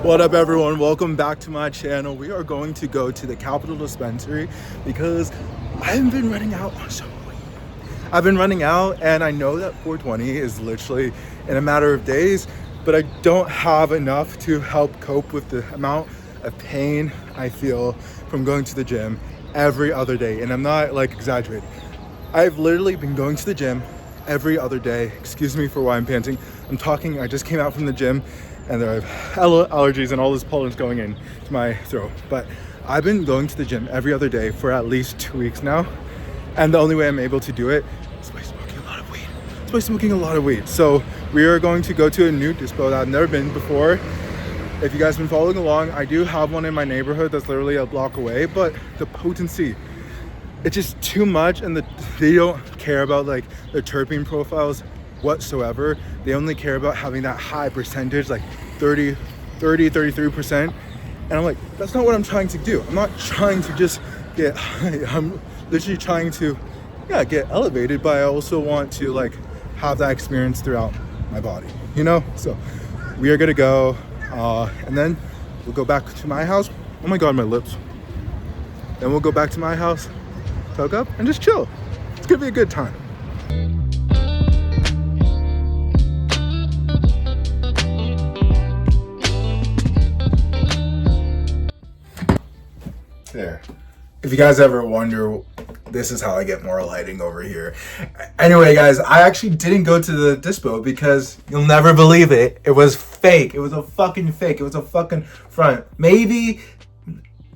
What up, everyone? Welcome back to my channel. We are going to go to the Capital Dispensary because I've been running out on some weed. I've been running out, and I know that 420 is literally in a matter of days, but I don't have enough to help cope with the amount of pain I feel from going to the gym every other day. And I'm not like exaggerating. I've literally been going to the gym every other day. Excuse me for why I'm panting. I just came out from the gym and there are allergies and all this pollen's going in to my throat. But I've been going to the gym every other day for at least 2 weeks now. And the only way I'm able to do it is by smoking a lot of weed. So we are going to go to a new dispo that I've never been before. If you guys have been following along, I do have one in my neighborhood that's literally a block away, but the potency, it's just too much, and they don't care about like the terpene profiles whatsoever. They only care about having that high percentage, like 33%. And I'm like, that's not what I'm trying to do. I'm not trying to just get high. I'm literally trying to get elevated, but I also want to like have that experience throughout my body, you know? So we are gonna go and then we'll go back to my house. Oh my god, my lips. Then we'll go back to my house, hook up, and just chill. It's gonna be a good time. There. If you guys ever wonder, this is how I get more lighting over here. Anyway, guys, I actually didn't go to the dispo because you'll never believe it. It was fake. It was a fucking fake. It was a fucking front. Maybe,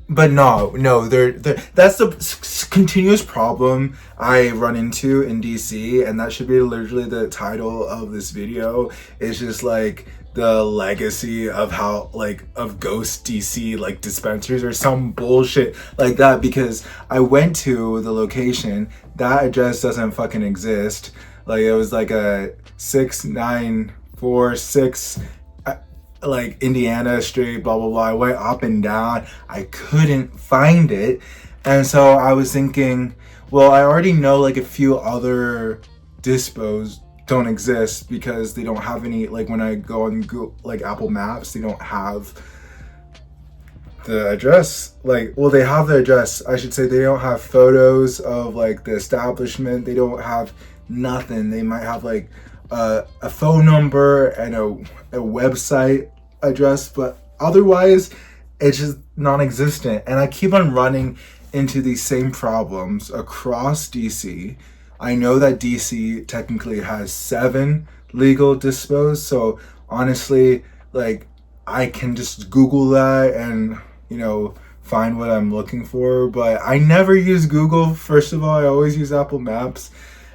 but no. That's the continuous problem I run into in DC, and that should be literally the title of this video. It's just like the legacy of how of ghost DC like dispensaries or some bullshit like that, because I went to the location, that address doesn't fucking exist. Like it was like a 6946 like Indiana Street, blah blah blah. I went up and down, I couldn't find it, and so I was thinking, well, I already know like a few other dispos don't exist because they don't have any, like when I go on Google, like Apple Maps, they don't have the address. Like, well, they have the address, I should say. They don't have photos of like the establishment. They don't have nothing. They might have like a phone number and a website address, but otherwise it's just non-existent. And I keep on running into these same problems across DC. I know that DC technically has 7 legal dispos, so honestly, like, I can just Google that and, you know, find what I'm looking for, but I never use Google. First of all, I always use Apple Maps,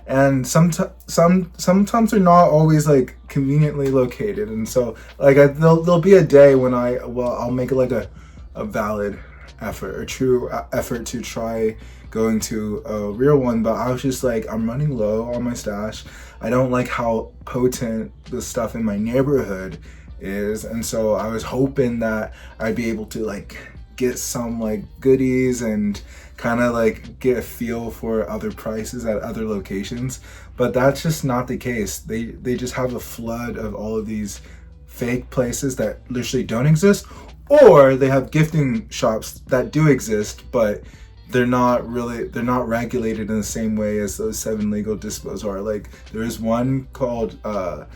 and sometimes they're not always like conveniently located, and so like there'll be a day when I'll make like a valid effort or true effort to try going to a real one, but I was just like, I'm running low on my stash. I don't like how potent the stuff in my neighborhood is, and so I was hoping that I'd be able to like get some like goodies and kind of like get a feel for other prices at other locations, but that's just not the case. They just have a flood of all of these fake places that literally don't exist, or they have gifting shops that do exist, but they're not regulated in the same way as those 7 legal dispos are. Like there is one called I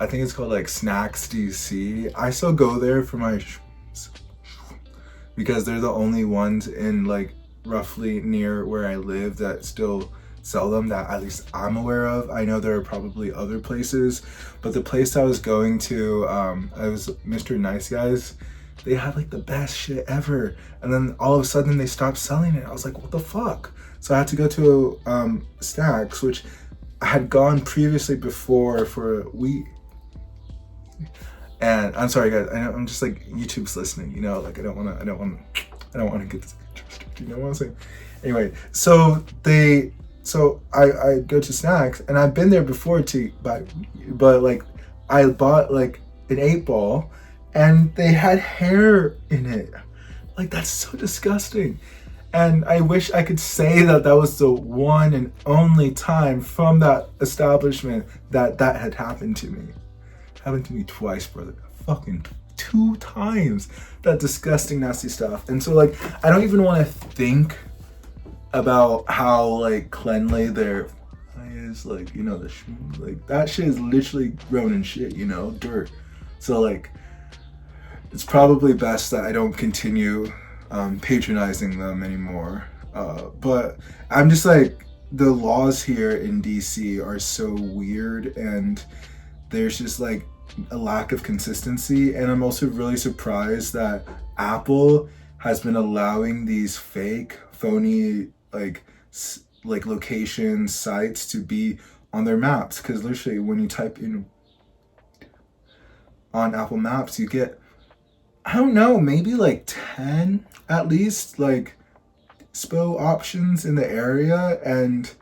think it's called like Snacks DC. I still go there for my because they're the only ones in like roughly near where I live that still sell them, that at least I'm aware of. I know there are probably other places, but the place I was going to, I was Mr. Nice Guys. They had like the best shit ever, and then all of a sudden they stopped selling it. I was like, what the fuck? So I had to go to Stacks, which I had gone previously before for weed. And I'm sorry guys, I'm just like, YouTube's listening, you know, like I don't want to get this, you know what I'm saying? Anyway, so I go to Snacks, and I've been there before to buy, but like I bought like an 8-ball, and they had hair in it. Like, that's so disgusting. And I wish I could say that that was the one and only time from that establishment that had happened to me. Happened to me twice, brother. Fucking 2 times that disgusting, nasty stuff. And so like, I don't even want to think about how like cleanly their is, like, you know, the like that shit is literally grown in shit, you know, dirt. So like, it's probably best that I don't continue patronizing them anymore. But I'm just like, the laws here in DC are so weird, and there's just like a lack of consistency. And I'm also really surprised that Apple has been allowing these fake, phony, like location sites to be on their maps. Because literally, when you type in on Apple Maps, you get, I don't know, maybe like 10 at least, like SPO options in the area, and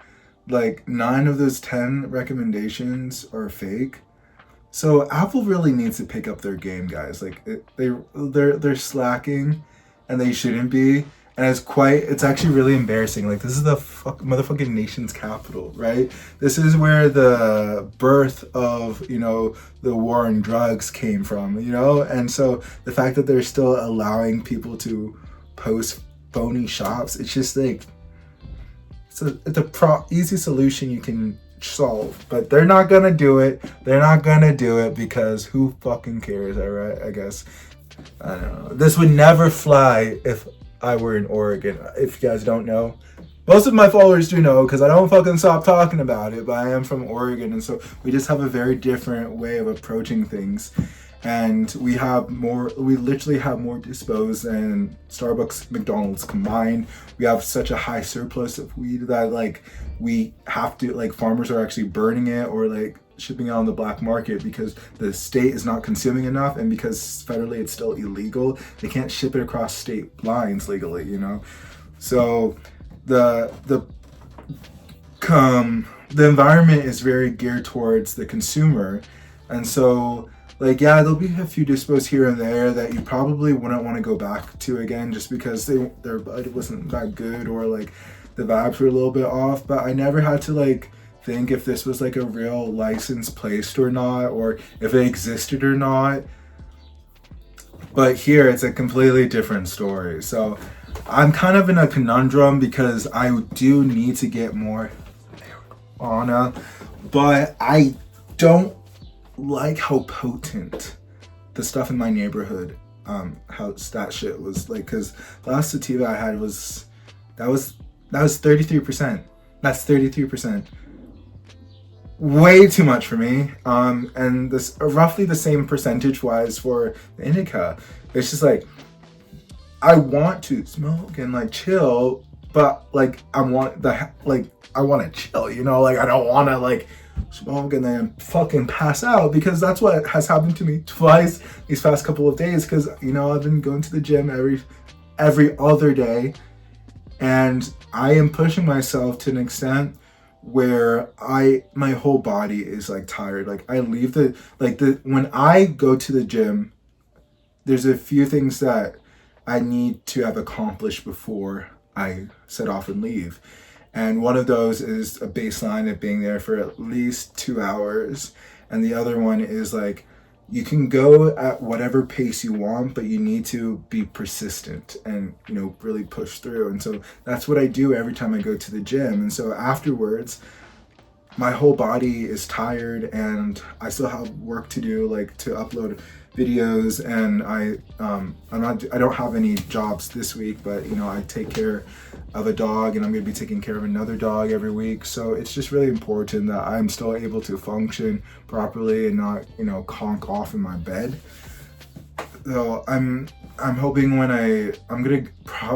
like 9 of those 10 recommendations are fake. So Apple really needs to pick up their game, guys. Like they're slacking, and they shouldn't be. And it's actually really embarrassing. Like, this is the motherfucking nation's capital, right? This is where the birth of, you know, the war on drugs came from, you know? And so the fact that they're still allowing people to post phony shops, it's just like, it's a easy solution you can solve, but they're not gonna do it. They're not gonna do it because who fucking cares, alright? I guess. I don't know. This would never fly if I were in Oregon. If you guys don't know, most of my followers do know, because I don't fucking stop talking about it, but I am from Oregon, and so we just have a very different way of approaching things. And we literally have more dispos than Starbucks, McDonald's combined. We have such a high surplus of weed that like we have to, like, farmers are actually burning it or like shipping it on the black market because the state is not consuming enough, and because federally it's still illegal, they can't ship it across state lines legally, you know. So the environment is very geared towards the consumer, and so like, yeah, there'll be a few dispos here and there that you probably wouldn't want to go back to again, just because their bud wasn't that good, or like the vibes were a little bit off. But I never had to like think if this was like a real license placed or not, or if it existed or not. But here it's a completely different story. So I'm kind of in a conundrum because I do need to get more marijuana, but I don't like how potent the stuff in my neighborhood, how that shit was like, because the last sativa I had was 33%. That's 33%. Way too much for me. And this roughly the same percentage wise for the indica. It's just like, I want to smoke and like chill, but like I want to chill, you know, like I don't want to like smoke and then fucking pass out, because that's what has happened to me twice these past couple of days, because, you know, I've been going to the gym every other day, and I am pushing myself to an extent where my whole body is like tired. Like I leave when I go to the gym, there's a few things that I need to have accomplished before I set off and leave. And one of those is a baseline of being there for at least 2 hours. And the other one is like, you can go at whatever pace you want, but you need to be persistent and, you know, really push through. And so that's what I do every time I go to the gym. And so afterwards, my whole body is tired, and I still have work to do, like to upload videos, and I don't have any jobs this week, but, you know, I take care of a dog, and I'm going to be taking care of another dog every week. So it's just really important that I'm still able to function properly and not, you know, conk off in my bed. So I'm hoping when I'm going to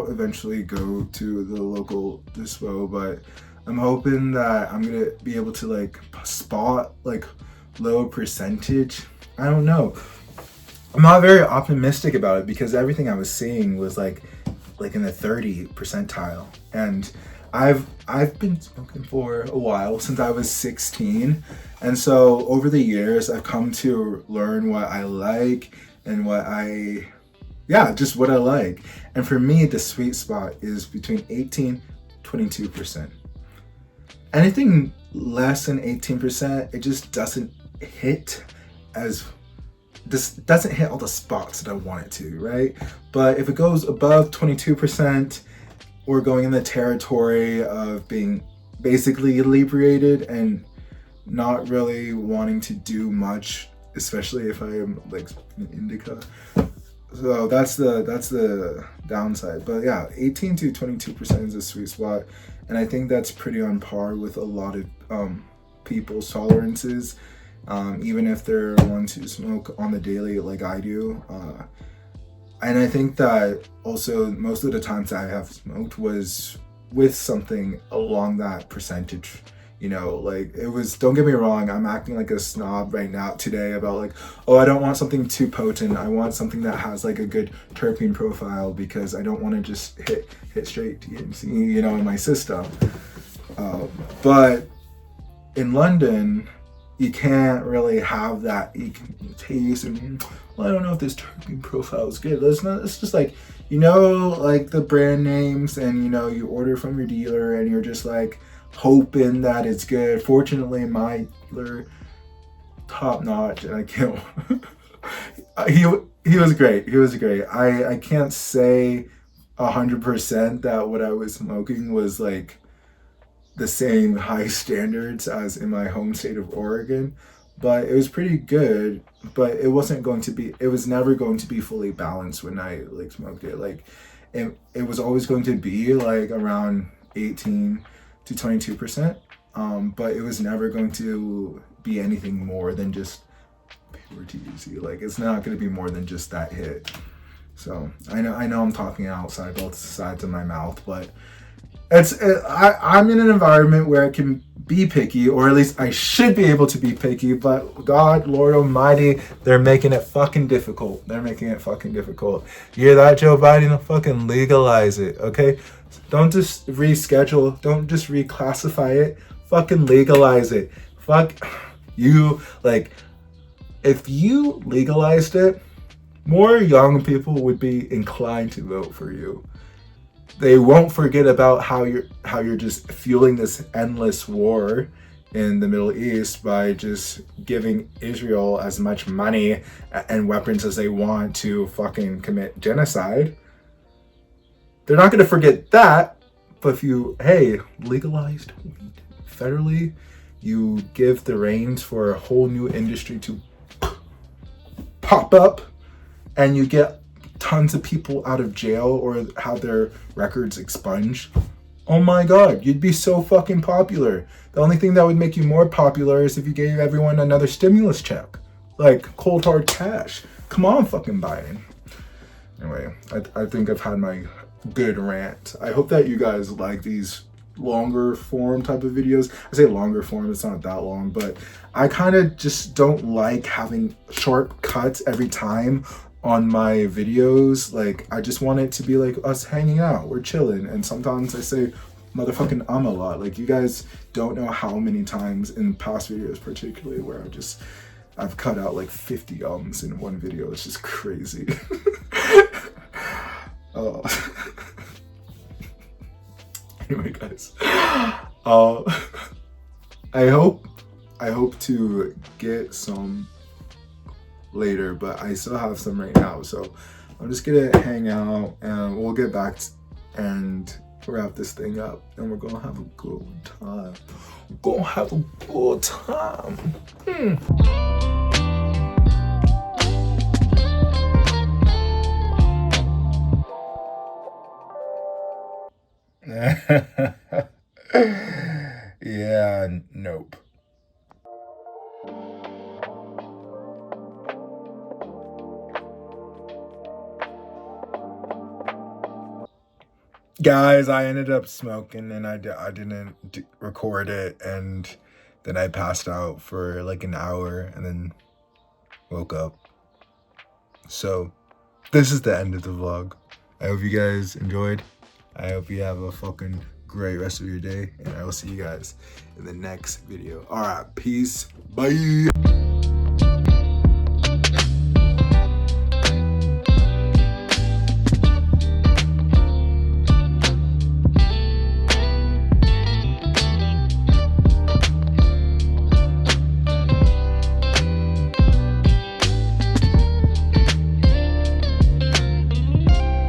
eventually go to the local dispo, but I'm hoping that I'm going to be able to like spot like low percentage. I don't know. I'm not very optimistic about it, because everything I was seeing was like in the 30 percentile, and I've been smoking for a while, since I was 16, and so over the years I've come to learn what I like and what I like. And for me, the sweet spot is between 18-22%. Anything less than 18%, it just doesn't hit as this doesn't hit all the spots that I want it to, right? But if it goes above 22%, we're going in the territory of being basically inebriated and not really wanting to do much, especially if I am like an indica. So that's the downside. But yeah, 18 to 22% is a sweet spot, and I think that's pretty on par with a lot of people's tolerances, even if they're ones who smoke on the daily like I do. And I think that also most of the times I have smoked was with something along that percentage. You know, like it was, don't get me wrong, I'm acting like a snob right now today about like, oh, I don't want something too potent. I want something that has like a good terpene profile because I don't want to just hit straight THC, you know, in my system. But in London, you can't really have that. You can taste and, well, I don't know if this terpene profile is good. It's just like, you know, like the brand names, and you know, you order from your dealer and you're just like hoping that it's good. Fortunately, my dealer, top notch, and I can't. he was great. He was great. I can't say 100% that what I was smoking was like the same high standards as in my home state of Oregon, but it was pretty good. But it wasn't going to be, it was never going to be fully balanced when I like smoked it. Like it was always going to be like around 18 to 22%, but it was never going to be anything more than just pure THC. Like it's not going to be more than just that hit. So I know I'm talking outside both sides of my mouth, but I'm in an environment where I can be picky, or at least I should be able to be picky, but God, Lord Almighty, they're making it fucking difficult. They're making it fucking difficult. You hear that, Joe Biden? Fucking legalize it, okay? Don't just reschedule. Don't just reclassify it. Fucking legalize it. Fuck you. Like, if you legalized it, more young people would be inclined to vote for you. They won't forget about how you're just fueling this endless war in the Middle East by just giving Israel as much money and weapons as they want to fucking commit genocide. They're not going to forget that. But if you, hey, legalized weed federally, you give the reins for a whole new industry to pop up, and you get tons of people out of jail or have their records expunged. Oh my God, you'd be so fucking popular. The only thing that would make you more popular is if you gave everyone another stimulus check. Like cold hard cash. Come on, fucking Biden. Anyway, I think I've had my good rant. I hope that you guys like these longer form type of videos. I say longer form, it's not that long, but I kind of just don't like having sharp cuts every time on my videos. Like, I just want it to be like us hanging out, we're chilling, and sometimes I say motherfucking a lot. Like, you guys don't know how many times in past videos particularly where I've cut out like 50 ums in one video. It's just crazy. Anyway, guys, I hope to get some later, but I still have some right now, so I'm just gonna hang out and we'll get back and wrap this thing up, and we're gonna have a good time. We're gonna have a good time. Yeah, nope. Guys, I ended up smoking and I didn't record it, and then I passed out for like an hour and then woke up. So this is the end of the vlog. I hope you guys enjoyed. I hope you have a fucking great rest of your day, and I will see you guys in the next video. All right, peace. Bye.